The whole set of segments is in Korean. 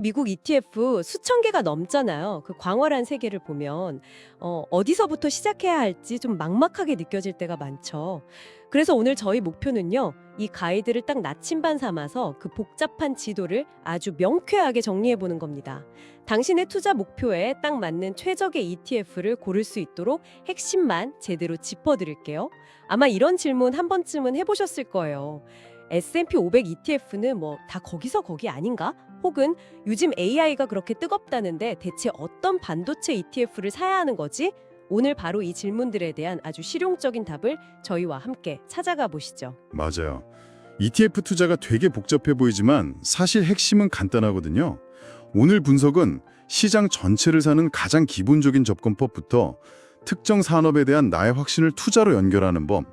미국 ETF 수천 개가 넘잖아요. 그 광활한 세계를 보면 어디서부터 시작해야 할지 좀 막막하게 느껴질 때가 많죠. 그래서 오늘 저희 목표는요. 이 가이드를 딱 나침반 삼아서 그 복잡한 지도를 아주 명쾌하게 정리해 보는 겁니다. 당신의 투자 목표에 딱 맞는 최적의 ETF를 고를 수 있도록 핵심만 제대로 짚어드릴게요. 아마 이런 질문 한 번쯤은 해보셨을 거예요. S&P 500 ETF는 뭐 다 거기서 거기 아닌가? 혹은 요즘 AI가 그렇게 뜨겁다는데 대체 어떤 반도체 ETF를 사야 하는 거지? 오늘 바로 이 질문들에 대한 아주 실용적인 답을 저희와 함께 찾아가 보시죠. 맞아요. ETF 투자가 되게 복잡해 보이지만 사실 핵심은 간단하거든요. 오늘 분석은 시장 전체를 사는 가장 기본적인 접근법부터 특정 산업에 대한 나의 확신을 투자로 연결하는 법,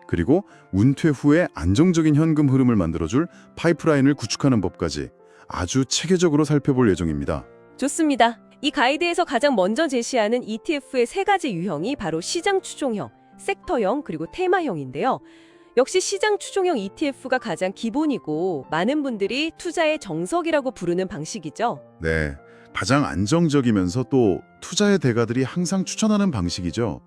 그리고 운퇴 후에 안정적인 현금 흐름을 만들어줄 파이프라인을 구축하는 법까지 아주 체계적으로 살펴볼 예정입니다. 좋습니다. 이 가이드에서 가장 먼저 제시하는 ETF의 세 가지 유형이 바로 시장 추종형, 섹터형, 그리고 테마형인데요. 역시 시장 추종형 ETF가 가장 기본이고 많은 분들이 투자의 정석이라고 부르는 방식이죠. 네, 가장 안정적이면서 또 투자의 대가들이 항상 추천하는 방식이죠.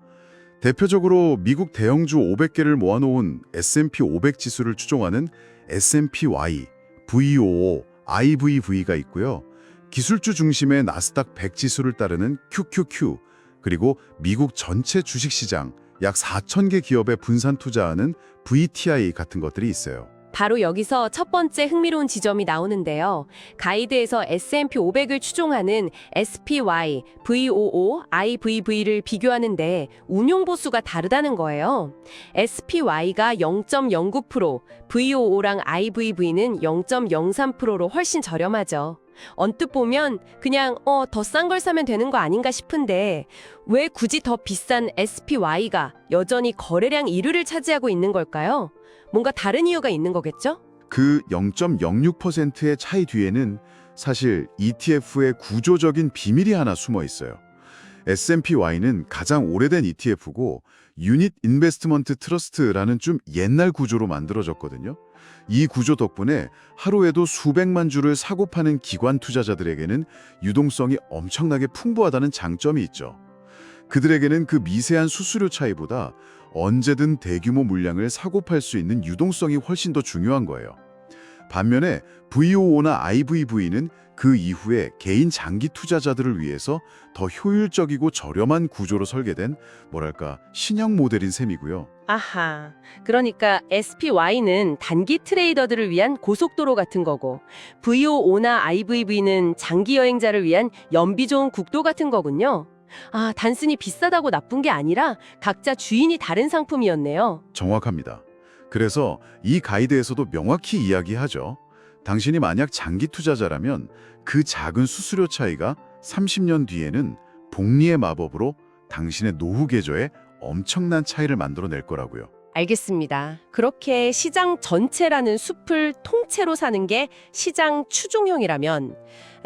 대표적으로 미국 대형주 500개를 모아놓은 S&P 500 지수를 추종하는 S&P-Y, VOO, IVV가 있고요. 기술주 중심의 나스닥 100 지수를 따르는 QQQ, 그리고 미국 전체 주식시장 약 4,000개 기업에 분산 투자하는 VTI 같은 것들이 있어요. 바로 여기서 첫 번째 흥미로운 지점이 나오는데요. 가이드에서 S&P 500을 추종하는 SPY, VOO, IVV를 비교하는데 운용 보수가 다르다는 거예요. SPY가 0.09%, VOO랑 IVV는 0.03%로 훨씬 저렴하죠. 언뜻 보면 그냥 더 싼 걸 사면 되는 거 아닌가 싶은데 왜 굳이 더 비싼 SPY가 여전히 거래량 1위를 차지하고 있는 걸까요? 뭔가 다른 이유가 있는 거겠죠? 그 0.06%의 차이 뒤에는 사실 ETF의 구조적인 비밀이 하나 숨어 있어요. S&P-Y는 가장 오래된 ETF고 유닛 인베스트먼트 트러스트라는 좀 옛날 구조로 만들어졌거든요. 이 구조 덕분에 하루에도 수백만 주를 사고 파는 기관 투자자들에게는 유동성이 엄청나게 풍부하다는 장점이 있죠. 그들에게는 그 미세한 수수료 차이보다 언제든 대규모 물량을 사고 팔 수 있는 유동성이 훨씬 더 중요한 거예요. 반면에 VOO나 IVV는 그 이후에 개인 장기 투자자들을 위해서 더 효율적이고 저렴한 구조로 설계된 뭐랄까 신형 모델인 셈이고요. 아하, 그러니까 SPY는 단기 트레이더들을 위한 고속도로 같은 거고 VOO나 IVV는 장기 여행자를 위한 연비 좋은 국도 같은 거군요. 아, 단순히 비싸다고 나쁜 게 아니라 각자 주인이 다른 상품이었네요. 정확합니다. 그래서 이 가이드에서도 명확히 이야기하죠. 당신이 만약 장기 투자자라면 그 작은 수수료 차이가 30년 뒤에는 복리의 마법으로 당신의 노후 계좌에 엄청난 차이를 만들어낼 거라고요. 알겠습니다. 그렇게 시장 전체라는 숲을 통째로 사는 게 시장 추종형이라면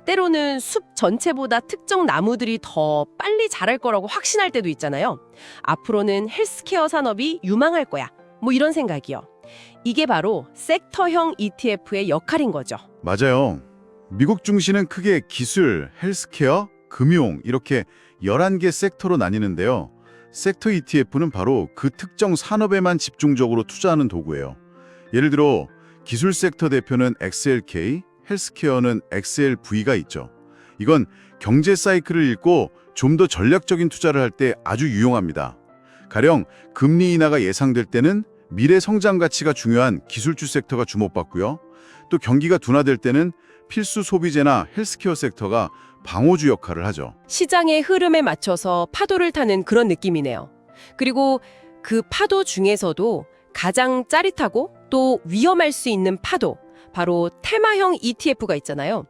때로는 숲 전체보다 특정 나무들이 더 빨리 자랄 거라고 확신할 때도 있잖아요. 앞으로는 헬스케어 산업이 유망할 거야. 뭐 이런 생각이요. 이게 바로 섹터형 ETF의 역할인 거죠. 맞아요. 미국 증시는 크게 기술, 헬스케어, 금융 이렇게 11개 섹터로 나뉘는데요. 섹터 ETF는 바로 그 특정 산업에만 집중적으로 투자하는 도구예요. 예를 들어 기술 섹터 대표는 XLK, 헬스케어는 XLV가 있죠. 이건 경제 사이클을 읽고 좀 더 전략적인 투자를 할 때 아주 유용합니다. 가령 금리 인하가 예상될 때는 미래 성장 가치가 중요한 기술주 섹터가 주목받고요. 또 경기가 둔화될 때는 필수 소비재나 헬스케어 섹터가 방어주 역할을 하죠. 시장의 흐름에 맞춰서 파도를 타는 그런 느낌이네요. 그리고 그 파도 중에서도 가장 짜릿하고 또 위험할 수 있는 파도, 바로 테마형 ETF가 있잖아요.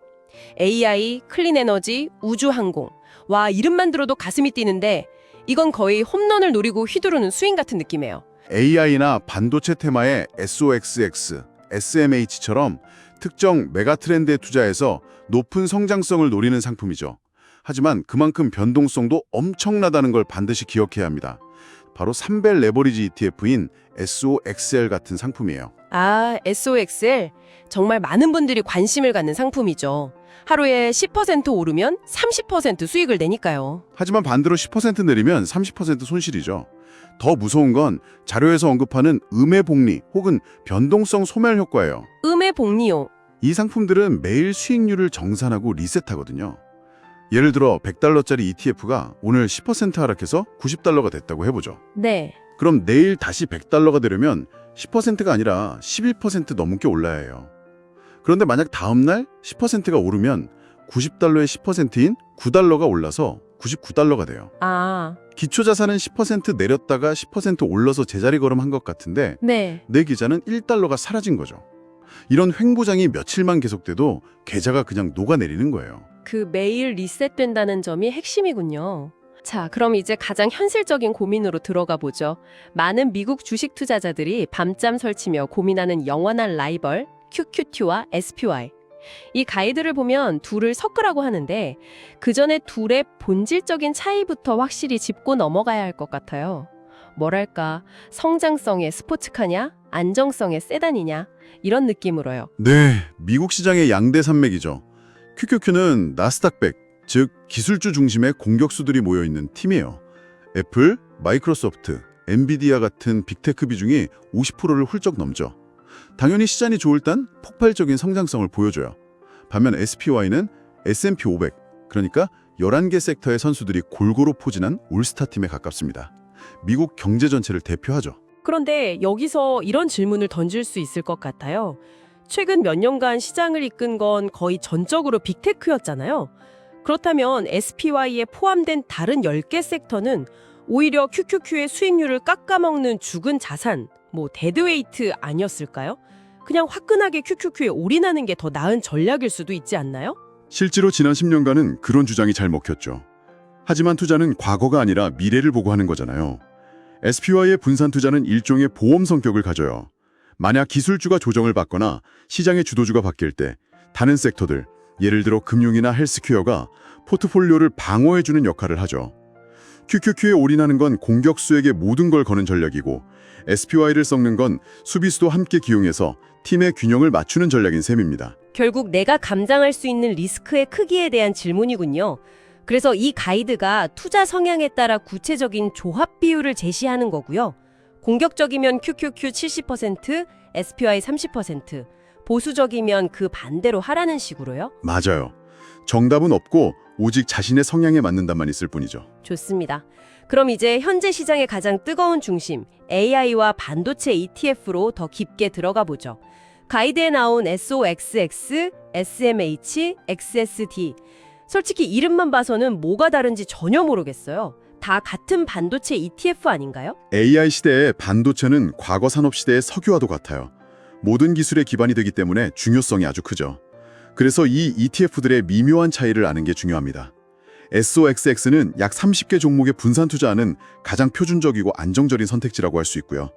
AI, 클린에너지, 우주항공. 와, 이름만 들어도 가슴이 뛰는데 이건 거의 홈런을 노리고 휘두르는 스윙 같은 느낌이에요. AI나 반도체 테마의 SOXX, SMH처럼 특정 메가 트렌드에 투자해서 높은 성장성을 노리는 상품이죠. 하지만 그만큼 변동성도 엄청나다는 걸 반드시 기억해야 합니다. 바로 3별 레버리지 ETF인 SOXL 같은 상품이에요. 아, SOXL. 정말 많은 분들이 관심을 갖는 상품이죠. 하루에 10% 오르면 30% 수익을 내니까요. 하지만 반대로 10% 내리면 30% 손실이죠. 더 무서운 건 자료에서 언급하는 음의 복리 혹은 변동성 소멸 효과예요. 음의 복리요. 이 상품들은 매일 수익률을 정산하고 리셋하거든요. 예를 들어 100달러짜리 ETF가 오늘 10% 하락해서 90달러가 됐다고 해보죠. 네. 그럼 내일 다시 100달러가 되려면 10%가 아니라 11% 넘게 올라야 해요. 그런데 만약 다음날 10%가 오르면 90달러의 10%인 9달러가 올라서 99달러가 돼요. 아, 기초자산은 10% 내렸다가 10% 올라서 제자리 걸음한 것 같은데 네. 내 계좌는 1달러가 사라진 거죠. 이런 횡보장이 며칠만 계속돼도 계좌가 그냥 녹아내리는 거예요. 그 매일 리셋된다는 점이 핵심이군요. 자, 그럼 이제 가장 현실적인 고민으로 들어가 보죠. 많은 미국 주식 투자자들이 밤잠 설치며 고민하는 영원한 라이벌 QQQ와 SPY. 이 가이드를 보면 둘을 섞으라고 하는데 그 전에 둘의 본질적인 차이부터 확실히 짚고 넘어가야 할 것 같아요. 뭐랄까, 성장성의 스포츠카냐, 안정성의 세단이냐, 이런 느낌으로요. 네, 미국 시장의 양대 산맥이죠. QQQ는 나스닥 100, 즉 기술주 중심의 공격수들이 모여있는 팀이에요. 애플, 마이크로소프트, 엔비디아 같은 빅테크 비중이 50%를 훌쩍 넘죠. 당연히 시장이 좋을 땐 폭발적인 성장성을 보여줘요. 반면 SPY는 S&P 500, 그러니까 11개 섹터의 선수들이 골고루 포진한 올스타 팀에 가깝습니다. 미국 경제 전체를 대표하죠. 그런데 여기서 이런 질문을 던질 수 있을 것 같아요. 최근 몇 년간 시장을 이끈 건 거의 전적으로 빅테크였잖아요. 그렇다면 SPY에 포함된 다른 10개 섹터는 오히려 QQQ의 수익률을 깎아먹는 죽은 자산, 데드웨이트 아니었을까요? 그냥 화끈하게 QQQ에 올인하는 게 더 나은 전략일 수도 있지 않나요? 실제로 지난 10년간은 그런 주장이 잘 먹혔죠. 하지만 투자는 과거가 아니라 미래를 보고 하는 거잖아요. SPY의 분산 투자는 일종의 보험 성격을 가져요. 만약 기술주가 조정을 받거나 시장의 주도주가 바뀔 때 다른 섹터들, 예를 들어 금융이나 헬스케어가 포트폴리오를 방어해주는 역할을 하죠. QQQ에 올인하는 건 공격수에게 모든 걸 거는 전략이고 SPY를 섞는 건 수비수도 함께 기용해서 팀의 균형을 맞추는 전략인 셈입니다. 결국 내가 감당할 수 있는 리스크의 크기에 대한 질문이군요. 그래서 이 가이드가 투자 성향에 따라 구체적인 조합 비율을 제시하는 거고요. 공격적이면 QQQ 70%, SPY 30%, 보수적이면 그 반대로 하라는 식으로요. 맞아요. 정답은 없고 오직 자신의 성향에 맞는다만 있을 뿐이죠. 좋습니다. 그럼 이제 현재 시장의 가장 뜨거운 중심, AI와 반도체 ETF로 더 깊게 들어가 보죠. 가이드에 나온 SOXX, SMH, XSD. 솔직히 이름만 봐서는 뭐가 다른지 전혀 모르겠어요. 다 같은 반도체 ETF 아닌가요? AI 시대의 반도체는 과거 산업 시대의 석유와도 같아요. 모든 기술의 기반이 되기 때문에 중요성이 아주 크죠. 그래서 이 ETF들의 미묘한 차이를 아는 게 중요합니다. SOXX는 약 30개 종목에 분산 투자하는 가장 표준적이고 안정적인 선택지라고 할 수 있고요.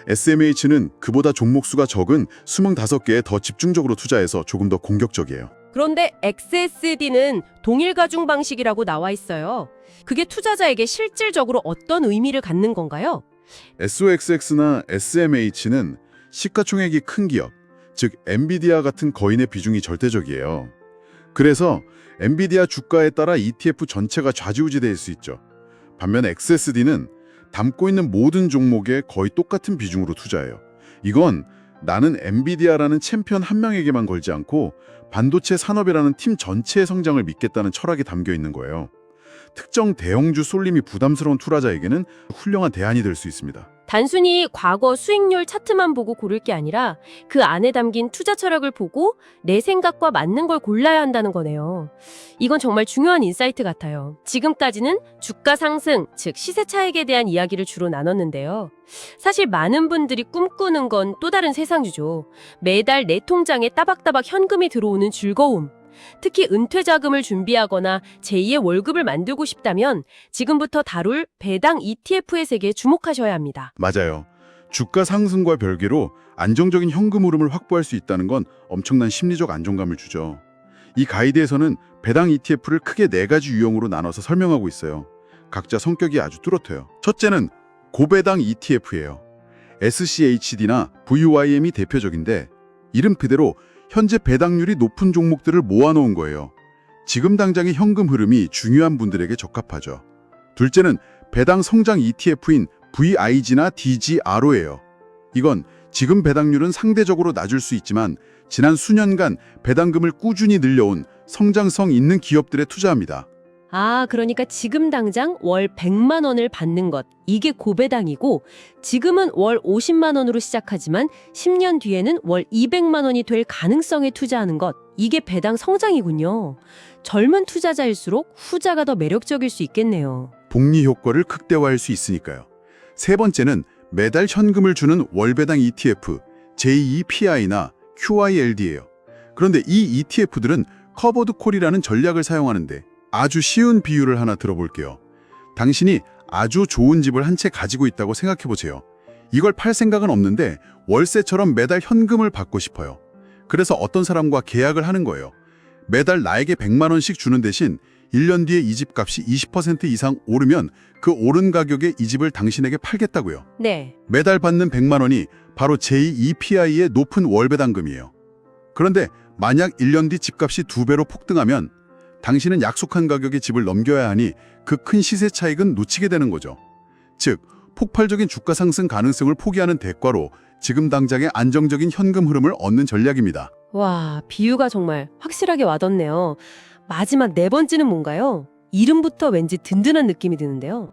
SMH는 그보다 종목 수가 적은 25개에 더 집중적으로 투자해서 조금 더 공격적이에요. 그런데 XSD는 동일 가중 방식이라고 나와 있어요. 그게 투자자에게 실질적으로 어떤 의미를 갖는 건가요? SOXX나 SMH는 시가총액이 큰 기업, 즉 엔비디아 같은 거인의 비중이 절대적이에요. 그래서 엔비디아 주가에 따라 ETF 전체가 좌지우지될 수 있죠. 반면 XSD는 담고 있는 모든 종목에 거의 똑같은 비중으로 투자해요. 이건 나는 엔비디아라는 챔피언 한 명에게만 걸지 않고 반도체 산업이라는 팀 전체의 성장을 믿겠다는 철학이 담겨 있는 거예요. 특정 대형주 쏠림이 부담스러운 투자자에게는 훌륭한 대안이 될 수 있습니다. 단순히 과거 수익률 차트만 보고 고를 게 아니라 그 안에 담긴 투자 철학을 보고 내 생각과 맞는 걸 골라야 한다는 거네요. 이건 정말 중요한 인사이트 같아요. 지금까지는 주가 상승, 즉 시세 차익에 대한 이야기를 주로 나눴는데요. 사실 많은 분들이 꿈꾸는 건 또 다른 세상이죠. 매달 내 통장에 따박따박 현금이 들어오는 즐거움. 특히 은퇴 자금을 준비하거나 제2의 월급을 만들고 싶다면 지금부터 다룰 배당 ETF의 세계에 주목하셔야 합니다. 맞아요. 주가 상승과 별개로 안정적인 현금 흐름을 확보할 수 있다는 건 엄청난 심리적 안정감을 주죠. 이 가이드에서는 배당 ETF를 크게 4가지 유형으로 나눠서 설명하고 있어요. 각자 성격이 아주 뚜렷해요. 첫째는 고배당 ETF예요. SCHD나 VYM이 대표적인데 이름 그대로 현재 배당률이 높은 종목들을 모아놓은 거예요. 지금 당장의 현금 흐름이 중요한 분들에게 적합하죠. 둘째는 배당 성장 ETF인 VIG나 DGRO예요. 이건 지금 배당률은 상대적으로 낮을 수 있지만 지난 수년간 배당금을 꾸준히 늘려온 성장성 있는 기업들에 투자합니다. 아, 그러니까 지금 당장 월 100만 원을 받는 것, 이게 고배당이고 지금은 월 50만 원으로 시작하지만 10년 뒤에는 월 200만 원이 될 가능성에 투자하는 것, 이게 배당 성장이군요. 젊은 투자자일수록 후자가 더 매력적일 수 있겠네요. 복리 효과를 극대화할 수 있으니까요. 세 번째는 매달 현금을 주는 월배당 ETF, JEPI나 QILD예요. 그런데 이 ETF들은 커버드 콜이라는 전략을 사용하는데 아주 쉬운 비유를 하나 들어볼게요. 당신이 아주 좋은 집을 한 채 가지고 있다고 생각해보세요. 이걸 팔 생각은 없는데 월세처럼 매달 현금을 받고 싶어요. 그래서 어떤 사람과 계약을 하는 거예요. 매달 나에게 100만 원씩 주는 대신 1년 뒤에 이 집 값이 20% 이상 오르면 그 오른 가격에 이 집을 당신에게 팔겠다고요. 네. 매달 받는 100만 원이 바로 JEPI의 높은 월배당금이에요. 그런데 만약 1년 뒤 집값이 2배로 폭등하면 당신은 약속한 가격에 집을 넘겨야 하니 그 큰 시세 차익은 놓치게 되는 거죠. 즉, 폭발적인 주가 상승 가능성을 포기하는 대가로 지금 당장의 안정적인 현금 흐름을 얻는 전략입니다. 와, 비유가 정말 확실하게 와닿네요. 마지막 네 번째는 뭔가요? 이름부터 왠지 든든한 느낌이 드는데요.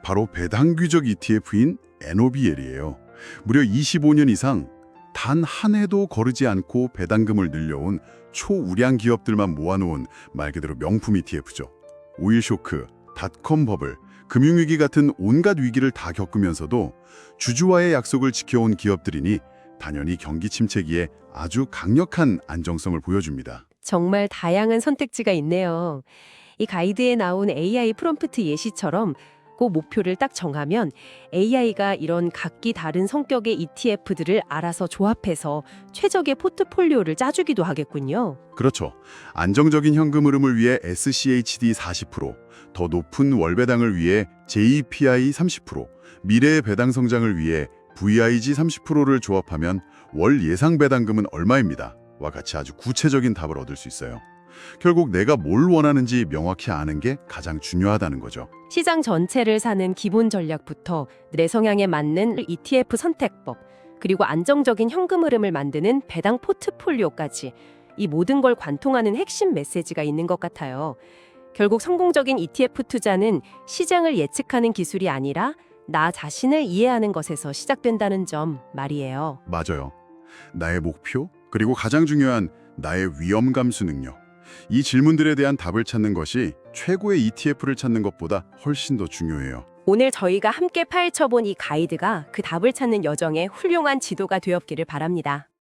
바로 배당귀족 ETF인 NOBL이에요. 무려 25년 이상 단 한 해도 거르지 않고 배당금을 늘려온 초우량 기업들만 모아놓은 말 그대로 명품 ETF죠. 오일 쇼크, 닷컴 버블, 금융위기 같은 온갖 위기를 다 겪으면서도 주주와의 약속을 지켜온 기업들이니 단연히 경기 침체기에 아주 강력한 안정성을 보여줍니다. 정말 다양한 선택지가 있네요. 이 가이드에 나온 AI 프롬프트 예시처럼 그 목표를 딱 정하면 AI가 이런 각기 다른 성격의 ETF들을 알아서 조합해서 최적의 포트폴리오를 짜주기도 하겠군요. 그렇죠. 안정적인 현금 흐름을 위해 SCHD 40%, 더 높은 월배당을 위해 JEPI 30%, 미래의 배당 성장을 위해 VIG 30%를 조합하면 월 예상 배당금은 얼마입니다. 와 같이 아주 구체적인 답을 얻을 수 있어요. 결국 내가 뭘 원하는지 명확히 아는 게 가장 중요하다는 거죠. 시장 전체를 사는 기본 전략부터 내 성향에 맞는 ETF 선택법, 그리고 안정적인 현금 흐름을 만드는 배당 포트폴리오까지 이 모든 걸 관통하는 핵심 메시지가 있는 것 같아요. 결국 성공적인 ETF 투자는 시장을 예측하는 기술이 아니라 나 자신을 이해하는 것에서 시작된다는 점 말이에요. 맞아요. 나의 목표, 그리고 가장 중요한 나의 위험 감수 능력. 이 질문들에 대한 답을 찾는 것이 최고의 ETF를 찾는 것보다 훨씬 더 중요해요. 오늘 저희가 함께 파헤쳐본 이 가이드가 그 답을 찾는 여정에 훌륭한 지도가 되었기를 바랍니다.